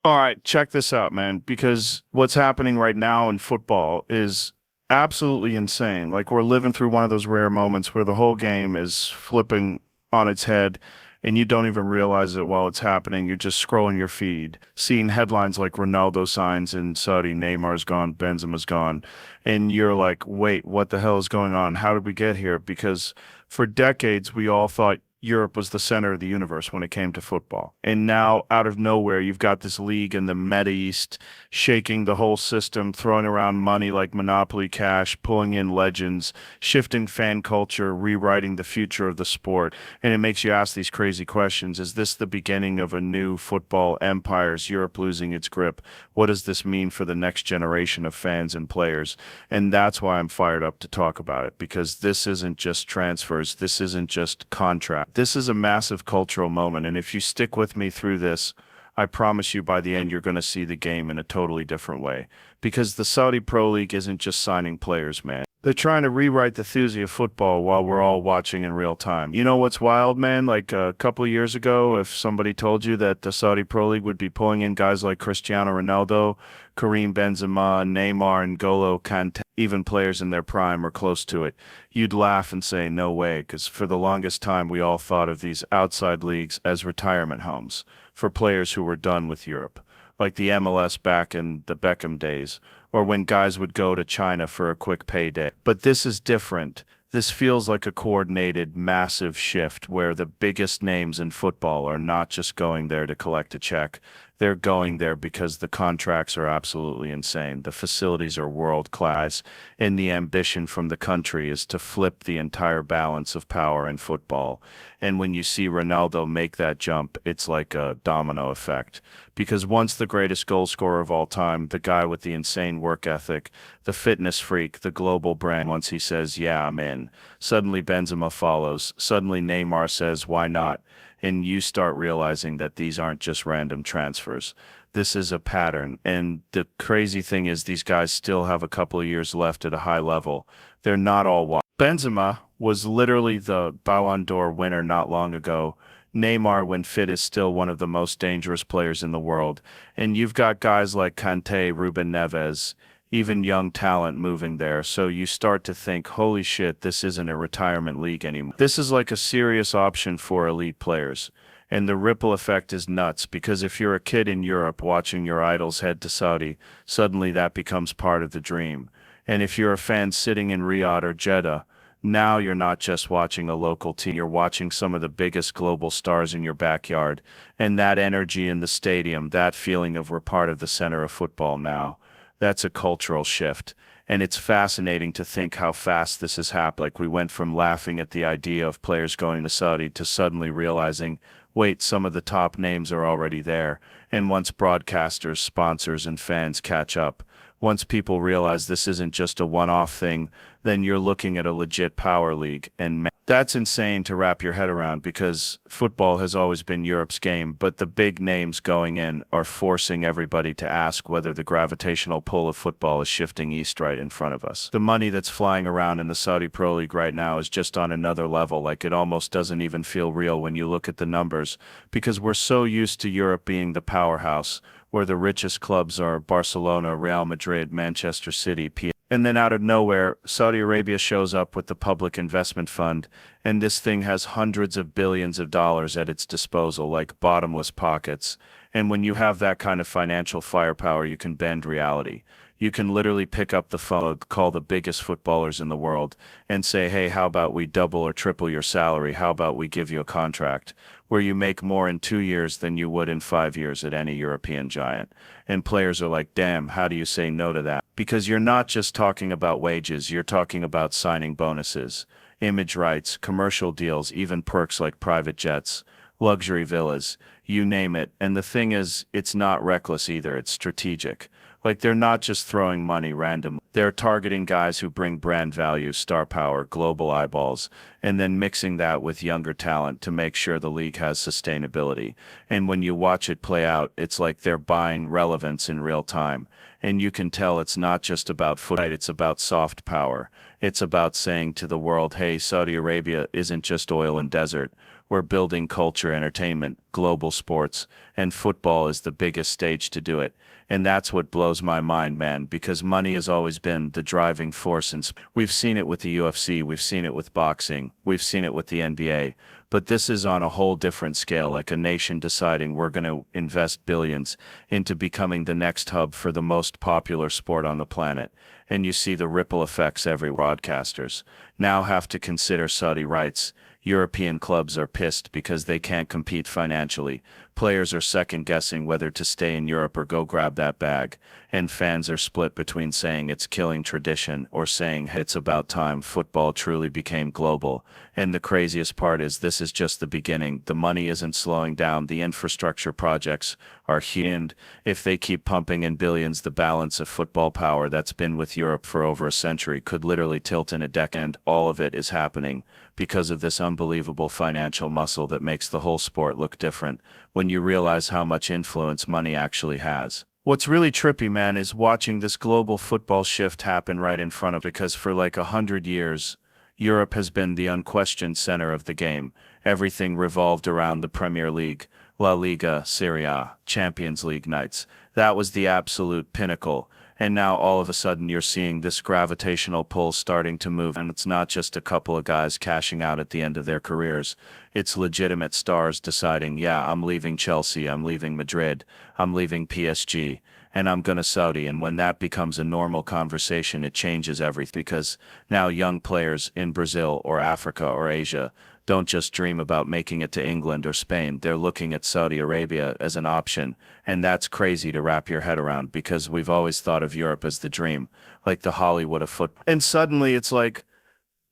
All right, check this out, man, because what's happening right now in football is absolutely insane. Like we're living through one of those rare moments where the whole game is flipping on its head and you don't even realize it while it's happening. You're just scrolling your feed, seeing headlines like Ronaldo signs in Saudi, Neymar's gone, Benzema's gone, and you're like, "Wait, what the hell is going on? How did we get here?" Because for decades we all thought Europe was the center of the universe when it came to football. And now, out of nowhere, you've got this league in the Meta East shaking the whole system, throwing around money like Monopoly cash, pulling in legends, shifting fan culture, rewriting the future of the sport. And it makes you ask these crazy questions. Is this the beginning of a new football empire? Is Europe losing its grip? What does this mean for the next generation of fans and players? And that's why I'm fired up to talk about it, because this isn't just transfers, this isn't just contract. This is a massive cultural moment. And if you stick with me through this, I promise you by the end, you're going to see the game in a totally different way. Because the Saudi Pro League isn't just signing players, man. They're trying to rewrite the theory of football while we're all watching in real time. You know what's wild, man? Like a couple of years ago, if somebody told you that the Saudi Pro League would be pulling in guys like Cristiano Ronaldo, Karim Benzema, Neymar, and Golo Kante, even players in their prime or close to it, you'd laugh and say, no way, because for the longest time, we all thought of these outside leagues as retirement homes for players who were done with Europe, like the MLS back in the Beckham days, or when guys would go to China for a quick payday. But this is different. This feels like a coordinated, massive shift where the biggest names in football are not just going there to collect a check. They're going there because the contracts are absolutely insane. The facilities are world class, and the ambition from the country is to flip the entire balance of power in football. And when you see Ronaldo make that jump, it's like a domino effect. Because once the greatest goal scorer of all time, the guy with the insane work ethic, the fitness freak, the global brand, once he says, yeah, I'm in, suddenly Benzema follows. Suddenly Neymar says, why not? And you start realizing that these aren't just random transfers. This is a pattern. And the crazy thing is, these guys still have a couple of years left at a high level. They're not all Benzema was literally the Ballon d'Or winner not long ago. Neymar, when fit, is still one of the most dangerous players in the world. And you've got guys like Kante, Ruben Neves, even young talent moving there. So you start to think, holy shit, this isn't a retirement league anymore. This is like a serious option for elite players. And the ripple effect is nuts, because if you're a kid in Europe watching your idols head to Saudi, suddenly that becomes part of the dream. And if you're a fan sitting in Riyadh or Jeddah, now you're not just watching a local team, you're watching some of the biggest global stars in your backyard. And that energy in the stadium, that feeling of we're part of the center of football now, that's a cultural shift. And it's fascinating to think how fast this has happened. Like we went from laughing at the idea of players going to Saudi to suddenly realizing, wait, some of the top names are already there. And once broadcasters, sponsors, and fans catch up, once people realize this isn't just a one-off thing, then you're looking at a legit power league. And that's insane to wrap your head around, because football has always been Europe's game, but the big names going in are forcing everybody to ask whether the gravitational pull of football is shifting east right in front of us. The money that's flying around in the Saudi Pro League right now is just on another level. Like it almost doesn't even feel real when you look at the numbers, because we're so used to Europe being the powerhouse, where the richest clubs are Barcelona, Real Madrid, Manchester City, PSG. And then out of nowhere, Saudi Arabia shows up with the Public Investment Fund, and this thing has hundreds of billions of dollars at its disposal, like bottomless pockets. And when you have that kind of financial firepower, you can bend reality. You can literally pick up the phone, call the biggest footballers in the world, and say, hey, how about we double or triple your salary? How about we give you a contract where you make more in 2 years than you would in 5 years at any European giant? And players are like, damn, how do you say no to that? Because you're not just talking about wages, you're talking about signing bonuses, image rights, commercial deals, even perks like private jets, luxury villas, you name it. And the thing is, it's not reckless either, it's strategic. Like they're not just throwing money randomly. They're targeting guys who bring brand value, star power, global eyeballs, and then mixing that with younger talent to make sure the league has sustainability. And when you watch it play out, it's like they're buying relevance in real time. And you can tell it's not just about football, it's about soft power. It's about saying to the world, hey, Saudi Arabia isn't just oil and desert. We're building culture, entertainment, global sports, and football is the biggest stage to do it. And that's what blows my mind, man, because money has always been the driving force. And we've seen it with the UFC, we've seen it with boxing, we've seen it with the NBA. But this is on a whole different scale, like a nation deciding we're going to invest billions into becoming the next hub for the most popular sport on the planet. And you see the ripple effects every broadcasters now have to consider Saudi rights. European clubs are pissed because they can't compete financially. Players are second-guessing whether to stay in Europe or go grab that bag. And fans are split between saying it's killing tradition or saying it's about time football truly became global. And the craziest part is this is just the beginning. The money isn't slowing down. The infrastructure projects are huge. And if they keep pumping in billions, the balance of football power that's been with Europe for over a century could literally tilt in a decade. All of it is happening because of this unbelievable financial muscle that makes the whole sport look different when you realize how much influence money actually has. What's really trippy, man, is watching this global football shift happen right in front of it, because for like 100 years, Europe has been the unquestioned center of the game. Everything revolved around the Premier League, La Liga, Serie A, Champions League nights. That was the absolute pinnacle. And now all of a sudden you're seeing this gravitational pull starting to move, and it's not just a couple of guys cashing out at the end of their careers. It's legitimate stars deciding, yeah, I'm leaving Chelsea, I'm leaving Madrid, I'm leaving PSG, and I'm gonna Saudi. And when that becomes a normal conversation, it changes everything, because now young players in Brazil or Africa or Asia don't just dream about making it to England or Spain. They're looking at Saudi Arabia as an option, and that's crazy to wrap your head around, because we've always thought of Europe as the dream, like the Hollywood of football. And suddenly it's like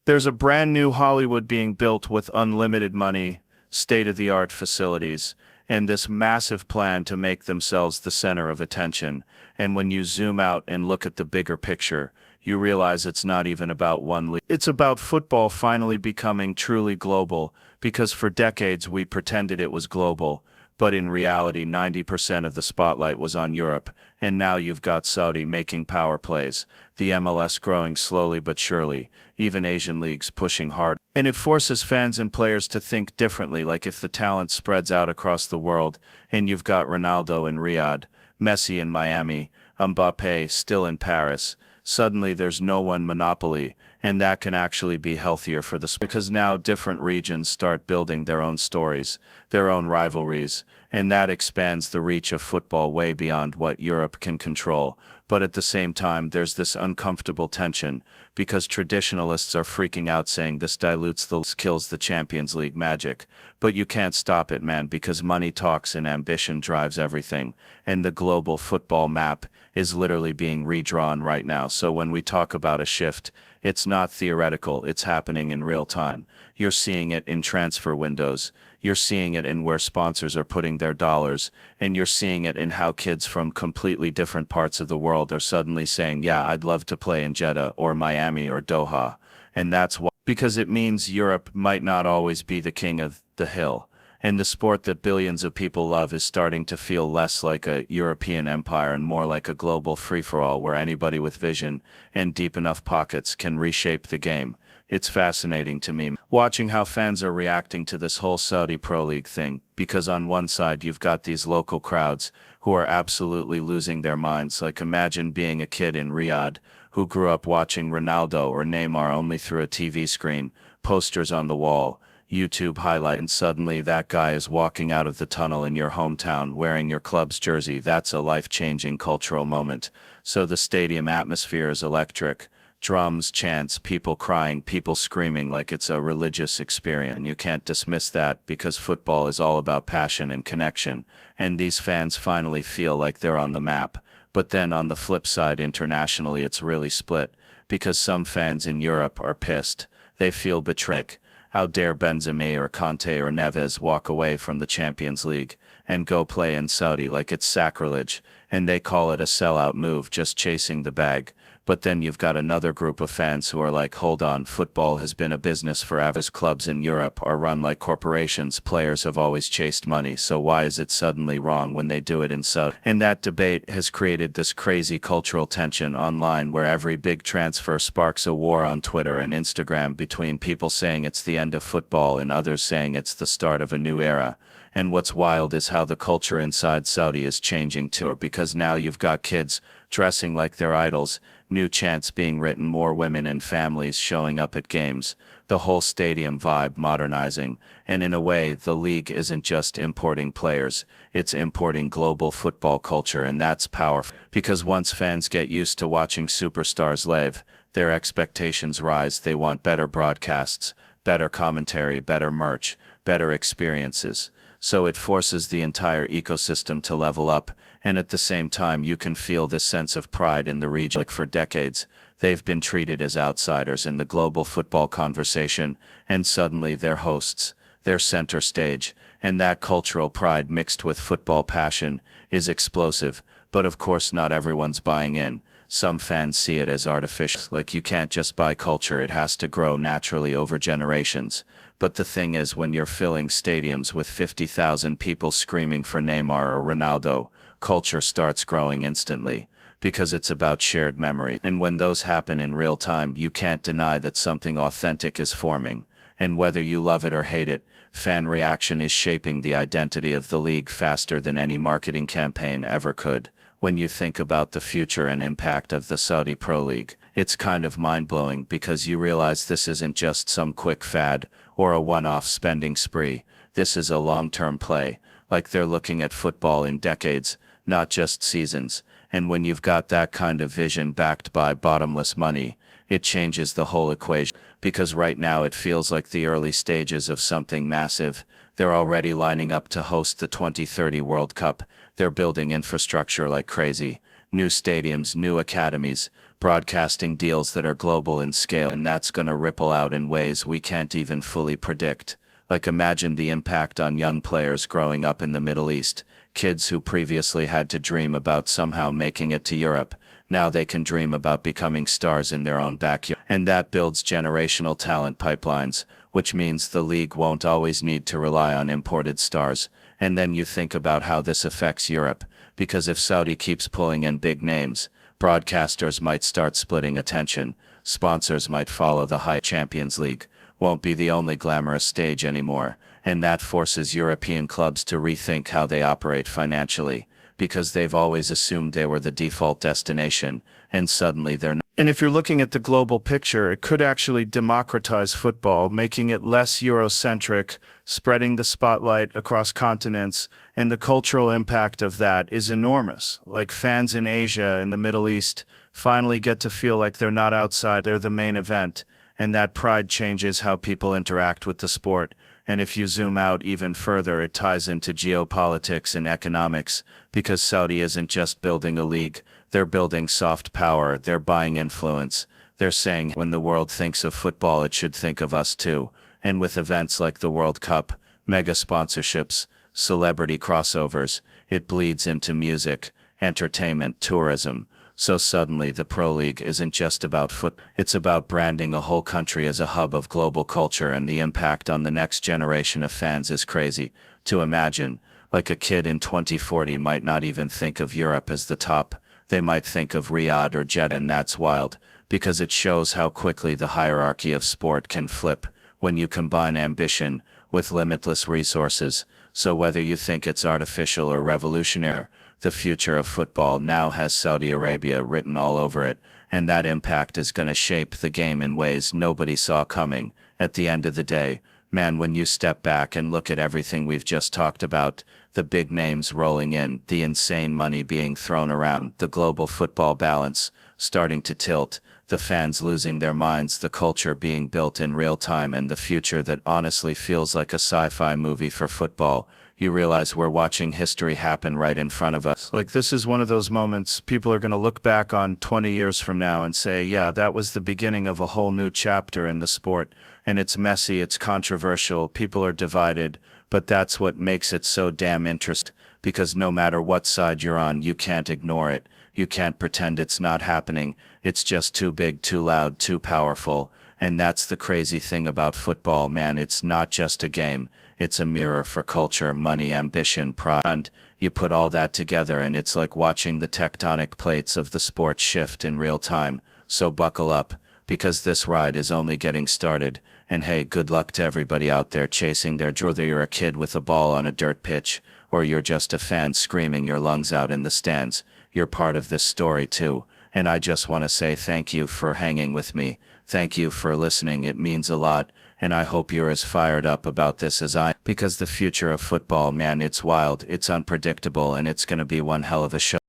there's a brand new Hollywood being built with unlimited money, state-of-the-art facilities, and this massive plan to make themselves the center of attention. And when you zoom out and look at the bigger picture, you realize it's not even about one league. It's about football finally becoming truly global, because for decades we pretended it was global, but in reality 90% of the spotlight was on Europe. And now you've got Saudi making power plays, the MLS growing slowly but surely, even Asian leagues pushing hard. And it forces fans and players to think differently, like if the talent spreads out across the world, and you've got Ronaldo in Riyadh, Messi in Miami, Mbappe still in Paris, suddenly there's no one monopoly, and that can actually be healthier for the sport, because now different regions start building their own stories, their own rivalries, and that expands the reach of football way beyond what Europe can control. But at the same time, there's this uncomfortable tension, because traditionalists are freaking out saying this dilutes kills the Champions League magic. But you can't stop it, man, because money talks and ambition drives everything, and the global football map is literally being redrawn right now. So when we talk about a shift, it's not theoretical, it's happening in real time. You're seeing it in transfer windows, you're seeing it in where sponsors are putting their dollars, and you're seeing it in how kids from completely different parts of the world are suddenly saying, yeah, I'd love to play in Jeddah or Miami or Doha. And that's why, because it means Europe might not always be the king of the hill. And the sport that billions of people love is starting to feel less like a European empire and more like a global free-for-all, where anybody with vision and deep enough pockets can reshape the game. It's fascinating to me watching how fans are reacting to this whole Saudi Pro League thing, because on one side you've got these local crowds who are absolutely losing their minds. Like, imagine being a kid in Riyadh who grew up watching Ronaldo or Neymar only through a TV screen, posters on the wall, YouTube highlight, and suddenly that guy is walking out of the tunnel in your hometown wearing your club's jersey. That's a life-changing cultural moment. So the stadium atmosphere is electric. Drums, chants, people crying, people screaming, like it's a religious experience. And you can't dismiss that, because football is all about passion and connection, and these fans finally feel like they're on the map. But then on the flip side, internationally it's really split, because some fans in Europe are pissed. They feel betrayed. How dare Benzema or Conte or Neves walk away from the Champions League? and go play in Saudi like it's sacrilege, and they call it a sellout move, just chasing the bag. But then you've got another group of fans who are like, hold on, football has been a business forever. Clubs in Europe are run like corporations. Players have always chased money, so why is it suddenly wrong when they do it in Saudi? And that debate has created this crazy cultural tension online where every big transfer sparks a war on Twitter and Instagram between people saying it's the end of football and others saying it's the start of a new era. And what's wild is how the culture inside Saudi is changing too, because now you've got kids dressing like their idols, new chants being written, more women and families showing up at games, the whole stadium vibe modernizing. And in a way, the league isn't just importing players, it's importing global football culture, and that's powerful. Because once fans get used to watching superstars live, their expectations rise. They want better broadcasts, better commentary, better merch, better experiences. So it forces the entire ecosystem to level up, and at the same time you can feel this sense of pride in the region. Like for decades, they've been treated as outsiders in the global football conversation, and suddenly they're hosts, they're center stage, and that cultural pride mixed with football passion is explosive. But of course not everyone's buying in. Some fans see it as artificial, like you can't just buy culture, it has to grow naturally over generations. But the thing is, when you're filling stadiums with 50,000 people screaming for Neymar or Ronaldo, culture starts growing instantly, because it's about shared memory. And when those happen in real time, you can't deny that something authentic is forming. And whether you love it or hate it, fan reaction is shaping the identity of the league faster than any marketing campaign ever could. When you think about the future and impact of the Saudi Pro League, it's kind of mind-blowing, because you realize this isn't just some quick fad or a one-off spending spree. This is a long-term play, like they're looking at football in decades, not just seasons. And when you've got that kind of vision backed by bottomless money, it changes the whole equation. Because right now it feels like the early stages of something massive. They're already lining up to host the 2030 World Cup. They're building infrastructure like crazy. New stadiums, new academies, broadcasting deals that are global in scale, and that's gonna ripple out in ways we can't even fully predict. Like imagine the impact on young players growing up in the Middle East, kids who previously had to dream about somehow making it to Europe. Now they can dream about becoming stars in their own backyard. And that builds generational talent pipelines, which means the league won't always need to rely on imported stars. And then you think about how this affects Europe, because if Saudi keeps pulling in big names, broadcasters might start splitting attention, sponsors might follow. The high Champions League won't be the only glamorous stage anymore, and that forces European clubs to rethink how they operate financially, because they've always assumed they were the default destination, and suddenly they're not. And if you're looking at the global picture, it could actually democratize football, making it less Eurocentric, spreading the spotlight across continents, and the cultural impact of that is enormous. Like fans in Asia and the Middle East finally get to feel like they're not outside, they're the main event, and that pride changes how people interact with the sport. And if you zoom out even further, it ties into geopolitics and economics, because Saudi isn't just building a league, they're building soft power, they're buying influence. They're saying when the world thinks of football, it should think of us too. And with events like the World Cup, mega sponsorships, celebrity crossovers, it bleeds into music, entertainment, tourism. So suddenly the Pro League isn't just about it's about branding a whole country as a hub of global culture, and the impact on the next generation of fans is crazy to imagine. Like a kid in 2040 might not even think of Europe as the top. They might think of Riyadh or Jeddah, and that's wild, because it shows how quickly the hierarchy of sport can flip when you combine ambition with limitless resources. So whether you think it's artificial or revolutionary, the future of football now has Saudi Arabia written all over it, and that impact is going to shape the game in ways nobody saw coming. At the end of the day, man, when you step back and look at everything we've just talked about, the big names rolling in, the insane money being thrown around, the global football balance starting to tilt, the fans losing their minds, the culture being built in real time, and the future that honestly feels like a sci-fi movie for football, you realize we're watching history happen right in front of us. Like, this is one of those moments people are going to look back on 20 years from now and say, yeah, that was the beginning of a whole new chapter in the sport. And it's messy, it's controversial, people are divided, but that's what makes it so damn interesting. because no matter what side you're on, you can't ignore it. You can't pretend it's not happening. It's just too big, too loud, too powerful. And that's the crazy thing about football, man. It's not just a game. It's a mirror for culture, money, ambition, pride. And you put all that together and it's like watching the tectonic plates of the sport shift in real time. So buckle up, because this ride is only getting started. And hey, good luck to everybody out there chasing their dream. Whether you're a kid with a ball on a dirt pitch, or you're just a fan screaming your lungs out in the stands, you're part of this story too. And I just want to say thank you for hanging with me. Thank you for listening. It means a lot. And I hope you're as fired up about this as I am, because the future of football, man, it's wild, it's unpredictable, and it's going to be one hell of a show.